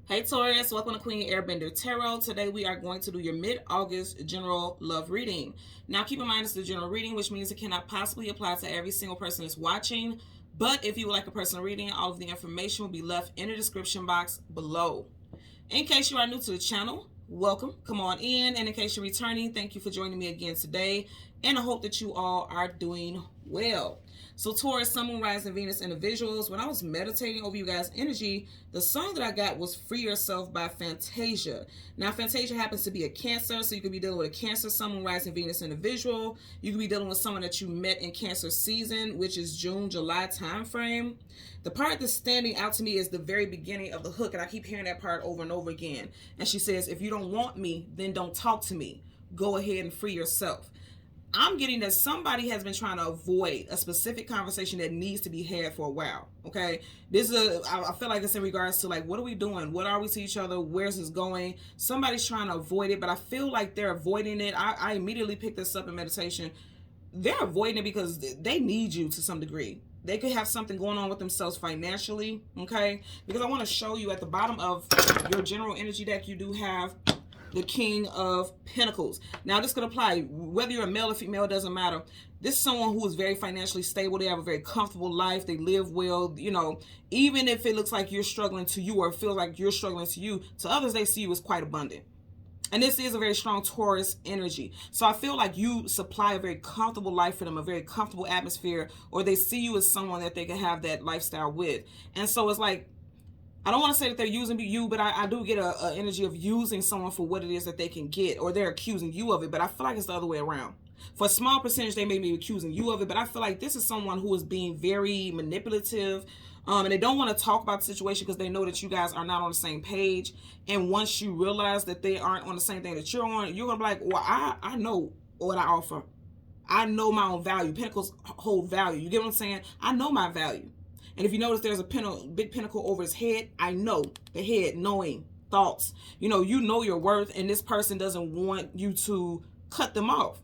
Hey Taurus, welcome to Queen Airbender Tarot. Today we are going to do your mid-August general love reading. Now keep in mind it's the general reading, which means it cannot possibly apply to every single person that's watching. But if you would like a personal reading, all of the information will be left in the description box below. In case you are new to the channel, welcome, come on in. And in case you're returning, thank you for joining me again today. And I hope that you all are doing well. So Taurus, Sun, Moon, Rising, Venus individuals, when I was meditating over you guys' energy, the song that I got was Free Yourself by Fantasia. Now, Fantasia happens to be a Cancer, so you could be dealing with a Cancer, Sun, Moon, Rising, Venus individual. You could be dealing with someone that you met in Cancer season, which is June, July time frame. The part that's standing out to me is the very beginning of the hook, and I keep hearing that part over and over again. And she says, if you don't want me, then don't talk to me. Go ahead and free yourself. I'm getting that somebody has been trying to avoid a specific conversation that needs to be had for a while. Okay, this is I feel like it's in regards to like, what are we doing? What are we to each other? Where's this going? Somebody's trying to avoid it, but I feel like they're avoiding it. I immediately picked this up in meditation. They're avoiding it because they need you to some degree. They could have something going on with themselves financially. Okay, because I want to show you at the bottom of your general energy deck, you do have the King of Pentacles. Now this could apply whether you're a male or female, doesn't matter. This is someone who is very financially stable. They have a very comfortable life. They live well. You know, even if it looks like you're struggling to you or it feels like you're struggling to you, to others they see you as quite abundant. And this is a very strong Taurus energy. So I feel like you supply a very comfortable life for them, a very comfortable atmosphere, or they see you as someone that they can have that lifestyle with. And so it's like, I don't want to say that they're using you, but I do get a energy of using someone for what it is that they can get, or they're accusing you of it, but I feel like it's the other way around. For a small percentage, they may be accusing you of it, but I feel like this is someone who is being very manipulative, and they don't want to talk about the situation because they know that you guys are not on the same page. And once you realize that they aren't on the same thing that you're on, you're going to be like, well, I know what I offer. I know my own value. Pentacles hold value. You get what I'm saying? I know my value. And if you notice there's a big pentacle over his head, I know the head, knowing, thoughts. You know your worth, and this person doesn't want you to cut them off.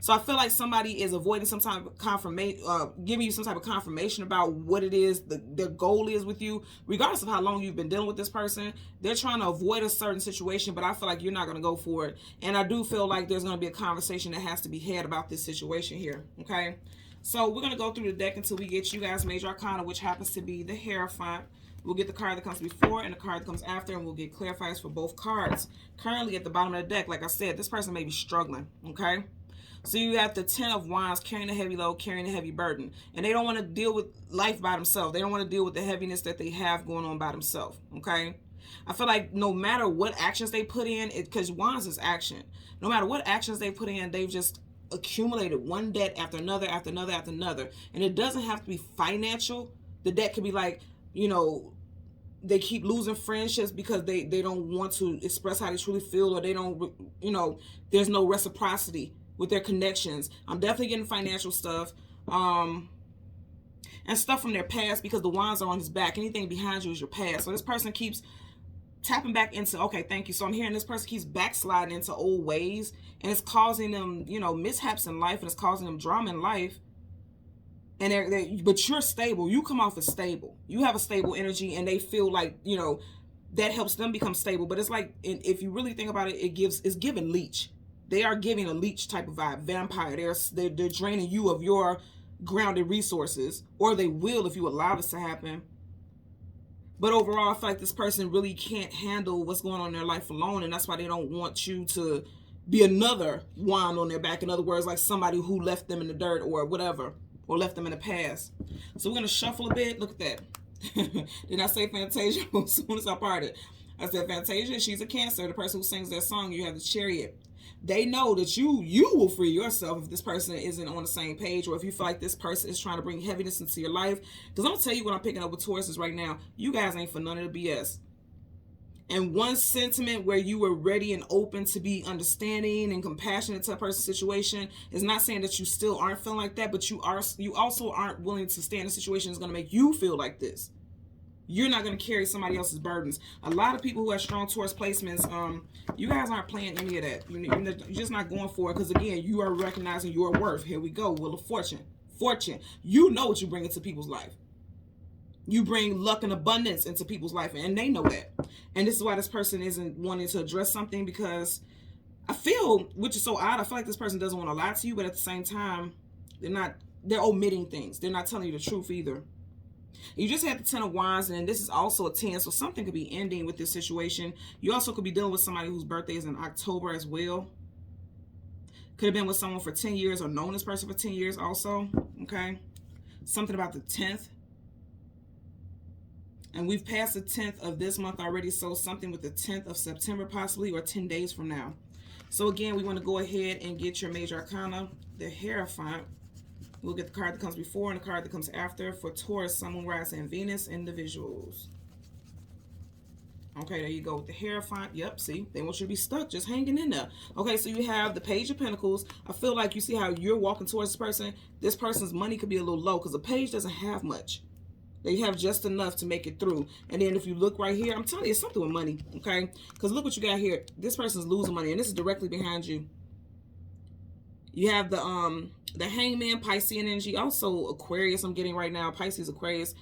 So I feel like somebody is avoiding some type of confirmation, giving you some type of confirmation about what it is, their goal is with you, regardless of how long you've been dealing with this person. They're trying to avoid a certain situation, but I feel like you're not going to go for it. And I do feel like there's going to be a conversation that has to be had about this situation here, okay? So we're going to go through the deck until we get you guys Major Arcana, which happens to be the Hierophant. We'll get the card that comes before and the card that comes after, and we'll get clarifiers for both cards. Currently at the bottom of the deck, like I said, this person may be struggling, okay? So you have the Ten of Wands, carrying a heavy load, carrying a heavy burden. And they don't want to deal with life by themselves. They don't want to deal with the heaviness that they have going on by themselves, okay? I feel like no matter what actions they put in, because Wands is action. No matter what actions they put in, they've just accumulated one debt after another, after another, after another. And it doesn't have to be financial. The debt could be like, you know, they keep losing friendships because they don't want to express how they truly feel, or they don't, you know, there's no reciprocity with their connections. I'm definitely getting financial stuff, and stuff from their past, because the wands are on his back. Anything behind you is your past. So this person keeps tapping back into, okay, thank you. So I'm hearing this person keeps backsliding into old ways, and it's causing them, you know, mishaps in life, and it's causing them drama in life. And but you're stable. You come off as stable. You have a stable energy, and they feel like, you know, that helps them become stable. But it's like, if you really think about it, it's giving leech. They are giving a leech type of vibe, vampire. They're draining you of your grounded resources, or they will if you allow this to happen. But overall, I feel like this person really can't handle what's going on in their life alone, and that's why they don't want you to be another wand on their back. In other words, like somebody who left them in the dirt or whatever, or left them in the past. So we're going to shuffle a bit. Look at that. Did I say Fantasia as soon as I parted? I said Fantasia, she's a Cancer. The person who sings that song, you have the Chariot. They know that you will free yourself if this person isn't on the same page, or if you feel like this person is trying to bring heaviness into your life. Because I'm going to tell you what I'm picking up with Tauruses right now. You guys ain't for none of the BS. And one sentiment where you were ready and open to be understanding and compassionate to a person's situation is not saying that you still aren't feeling like that, but you also aren't willing to stay in a situation that's going to make you feel like this. You're not going to carry somebody else's burdens. A lot of people who have strong Taurus placements, you guys aren't playing any of that. You're just not going for it, because again, you are recognizing your worth. Here we go. Wheel of Fortune. You know what you bring into people's life. You bring luck and abundance into people's life, and they know that. And this is why this person isn't wanting to address something, because I feel, which is so odd, I feel like this person doesn't want to lie to you, but at the same time, they're omitting things. They're not telling you the truth either. You just had the 10 of Wands, and this is also a 10, so something could be ending with this situation. You also could be dealing with somebody whose birthday is in October as well. Could have been with someone for 10 years or known this person for 10 years also, okay? Something about the 10th. And we've passed the 10th of this month already, so something with the 10th of September possibly, or 10 days from now. So again, we want to go ahead and get your major arcana, the Hierophant. We'll get the card that comes before and the card that comes after for Taurus, Sun, Moon, Rising, and Venus individuals. Okay, there you go with the Hierophant. Yep, see, they want you to be stuck, just hanging in there. Okay, so you have the Page of Pentacles. I feel like you see how you're walking towards this person. This person's money could be a little low because the Page doesn't have much. They have just enough to make it through. And then if you look right here, I'm telling you, it's something with money, okay? Because look what you got here. This person's losing money, and this is directly behind you. You have the Hangman, Piscean energy, also Aquarius I'm getting right now, Pisces, Aquarius.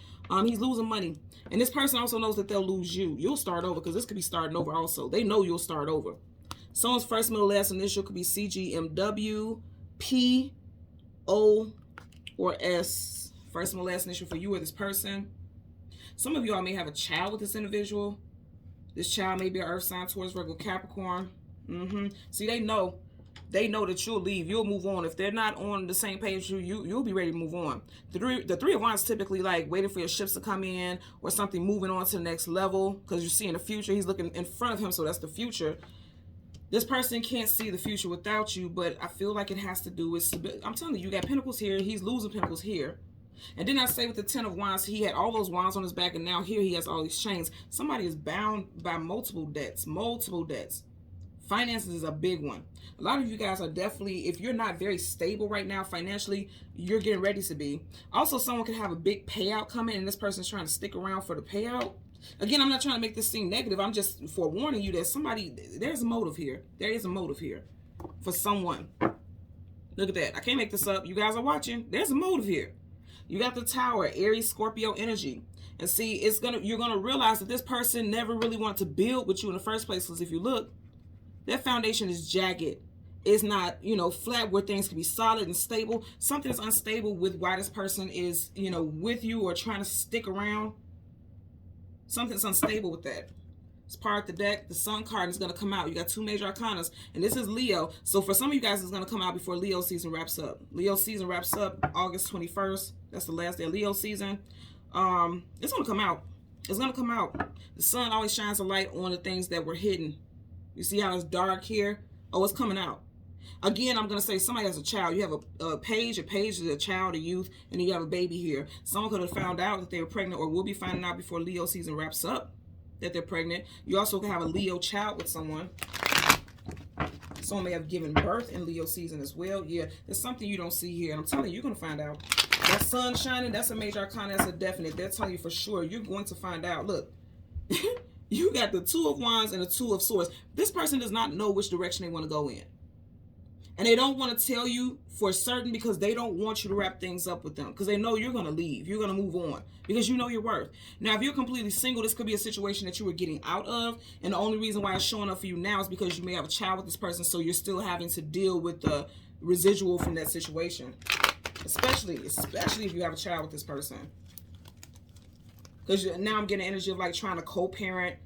He's losing money. And this person also knows that they'll lose you. You'll start over, because this could be starting over also. They know you'll start over. Someone's first, middle, last initial could be CGMW, P, O, or S. First and last initial for you or this person. Some of y'all may have a child with this individual. This child may be an earth sign, Taurus, Virgo, Capricorn. See, they know that you'll leave. You'll move on. If they're not on the same page, you'll be ready to move on. The three of Wands typically like waiting for your ships to come in or something, moving on to the next level, because you see in the future. He's looking in front of him, so that's the future. This person can't see the future without you, but I feel like it has to do with, I'm telling you, you got Pentacles here. He's losing Pentacles here. And then I say with the 10 of Wands, he had all those wands on his back, and now here he has all these chains. Somebody is bound by multiple debts, Finances is a big one. A lot of you guys are definitely, if you're not very stable right now financially, you're getting ready to be. Also, someone could have a big payout coming, and this person's trying to stick around for the payout. Again, I'm not trying to make this seem negative. I'm just forewarning you that there's a motive here. There is a motive here for someone. Look at that. I can't make this up. You guys are watching. There's a motive here. You got the Tower, Aries, Scorpio energy. And see, you're gonna realize that this person never really wanted to build with you in the first place, because if you look, their foundation is jagged. It's not, flat where things can be solid and stable. Something is unstable with why this person is, with you or trying to stick around. Something's unstable with that. It's part of the deck. The Sun card is going to come out. You got two major arcanas, and this is Leo. So for some of you guys, it's going to come out before Leo season wraps up. Leo season wraps up August 21st. That's the last day of Leo season. It's going to come out. It's going to come out. The sun always shines a light on the things that were hidden. You see how it's dark here? Oh, it's coming out. Again, I'm going to say somebody has a child. You have a page. A page is a child, a youth, and then you have a baby here. Someone could have found out that they were pregnant, or will be finding out before Leo season wraps up that they're pregnant. You also can have a Leo child with someone. Someone may have given birth in Leo season as well. Yeah, there's something you don't see here. And I'm telling you, you're going to find out. That sun shining, that's a major arcana. That's a definite. They're telling you for sure. You're going to find out. Look, you got the Two of Wands and the Two of Swords. This person does not know which direction they want to go in. And they don't want to tell you for certain, because they don't want you to wrap things up with them, because they know you're going to leave. You're going to move on because you know your worth. Now, if you're completely single, this could be a situation that you were getting out of. And the only reason why it's showing up for you now is because you may have a child with this person. So you're still having to deal with the residual from that situation. Especially if you have a child with this person. Because now I'm getting energy of like trying to co-parent.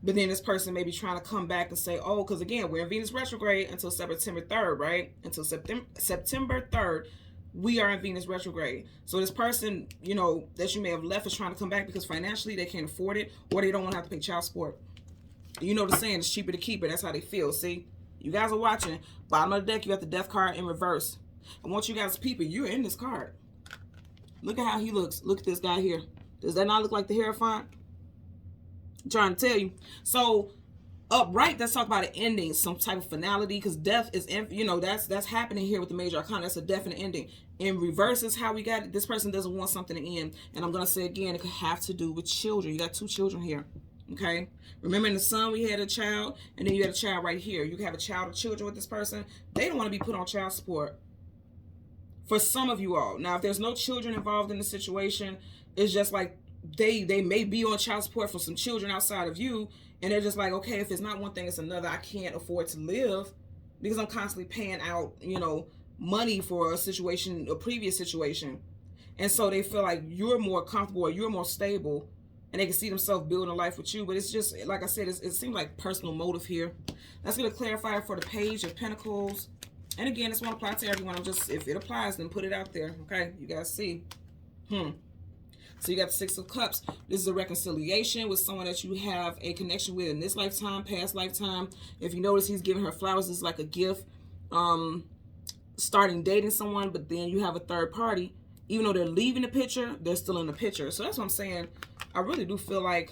But then this person may be trying to come back and say, oh, because again, we're in Venus retrograde until September 3rd, right? Until September 3rd, we are in Venus retrograde. So this person, that you may have left is trying to come back because financially they can't afford it, or they don't want to have to pay child support. You know the saying, it's cheaper to keep it. That's how they feel. See, you guys are watching. Bottom of the deck, you got the Death card in reverse. I want you guys to peep it. You're in this card. Look at how he looks. Look at this guy here. Does that not look like the Hierophant? I'm trying to tell you. So upright, let's talk about an ending, some type of finality, because death is, that's happening here with the major arcana. That's a definite ending. In reverse is how we got it. This person doesn't want something to end. And I'm going to say again, it could have to do with children. You got two children here. Okay. Remember in the sun, we had a child, and then you had a child right here. You can have a child or children with this person. They don't want to be put on child support. For some of you all. Now, if there's no children involved in the situation, it's just like they may be on child support for some children outside of you, and they're just like, okay, if it's not one thing, it's another. I can't afford to live because I'm constantly paying out, money for a situation, a previous situation. And so they feel like you're more comfortable or you're more stable, and they can see themselves building a life with you. But it's just, like I said, it seems like personal motive here. That's going to clarify for the Page of Pentacles. And again, this won't apply to everyone. I'm just, if it applies, then put it out there. Okay, you guys see. So you got the Six of Cups. This is a reconciliation with someone that you have a connection with in this lifetime, past lifetime. If you notice, he's giving her flowers. It's like a gift. Starting dating someone, but then you have a third party. Even though they're leaving the picture, they're still in the picture. So that's what I'm saying. I really do feel like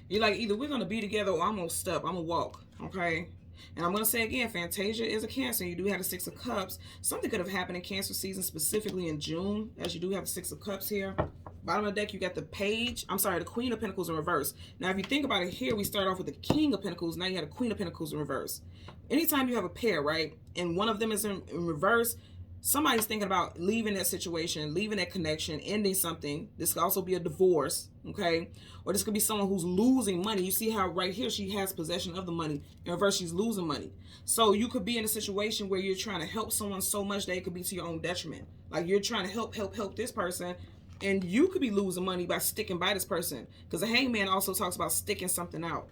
you're like, either we're going to be together or I'm going to step. I'm going to walk. Okay? And I'm going to say again, Fantasia is a Cancer. You do have the Six of Cups. Something could have happened in Cancer season, specifically in June, as you do have the Six of Cups here. Bottom of the deck, you got the the Queen of Pentacles in reverse. Now, if you think about it here, we start off with the King of Pentacles. Now you have the Queen of Pentacles in reverse. Anytime you have a pair, right, and one of them is in reverse, somebody's thinking about leaving that situation, leaving that connection, ending something. This could also be a divorce, okay? Or this could be someone who's losing money. You see how right here she has possession of the money. In reverse, she's losing money. So you could be in a situation where you're trying to help someone so much that it could be to your own detriment. Like you're trying to help this person, and you could be losing money by sticking by this person. Because the Hangman also talks about sticking something out,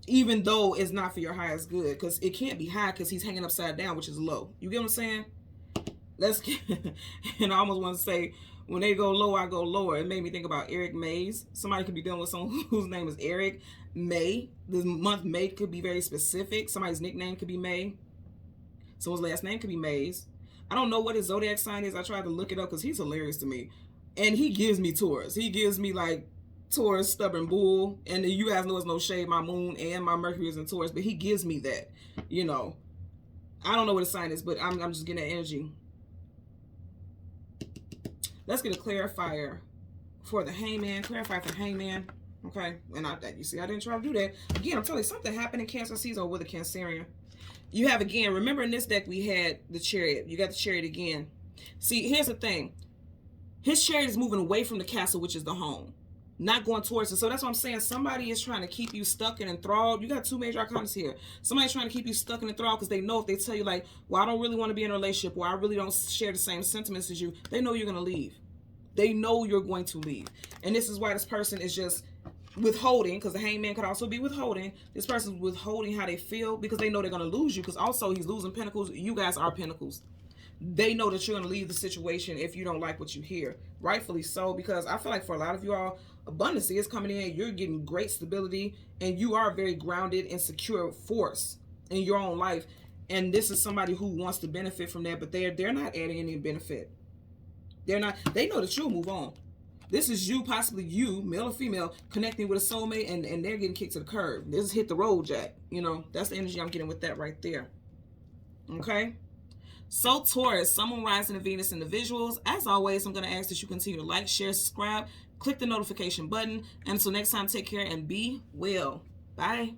even though it's not for your highest good. Because it can't be high because he's hanging upside down, which is low. You get what I'm saying? Let's get, and I almost want to say, when they go low, I go lower. It made me think about Eric Mays. Somebody could be dealing with someone whose name is Eric May. The month May could be very specific. Somebody's nickname could be May. Someone's last name could be Mays. I don't know what his zodiac sign is. I tried to look it up because he's hilarious to me. And he gives me Taurus. He gives me like Taurus, stubborn bull. And you guys know it's no shade. My moon and my Mercury is in Taurus. But he gives me that. I don't know what his sign is, but I'm just getting that energy. Let's get a clarifier for the Hangman. Clarify for the Hangman. Okay. And you see, I didn't try to do that. Again, I'm telling you, something happened in Cancer season with a Cancerian. You have, again, remember in this deck we had the Chariot. You got the Chariot again. See, here's the thing. His Chariot is moving away from the castle, which is the home, not going towards it. So that's what I'm saying. Somebody is trying to keep you stuck and enthralled. You got two major arcana here. Somebody's trying to keep you stuck and enthralled because they know if they tell you like, well, I don't really want to be in a relationship, or I really don't share the same sentiments as you, they know you're going to leave. They know you're going to leave. And this is why this person is just withholding, because the Hangman could also be withholding. This person's withholding how they feel because they know they're going to lose you, because also he's losing Pentacles. You guys are Pentacles. They know that you're going to leave the situation if you don't like what you hear. Rightfully so, because I feel like for a lot of you all, abundance is coming in. You're getting great stability, and you are a very grounded and secure force in your own life. And this is somebody who wants to benefit from that, but they're not adding any benefit. They're not. They know that you'll move on. This is you, possibly you, male or female, connecting with a soulmate, and they're getting kicked to the curb. This is hit the road, Jack. That's the energy I'm getting with that right there. Okay? So, Taurus, Sun, Moon, Rising, and Venus in the visuals. As always, I'm going to ask that you continue to like, share, subscribe, click the notification button. And until next time, take care and be well. Bye.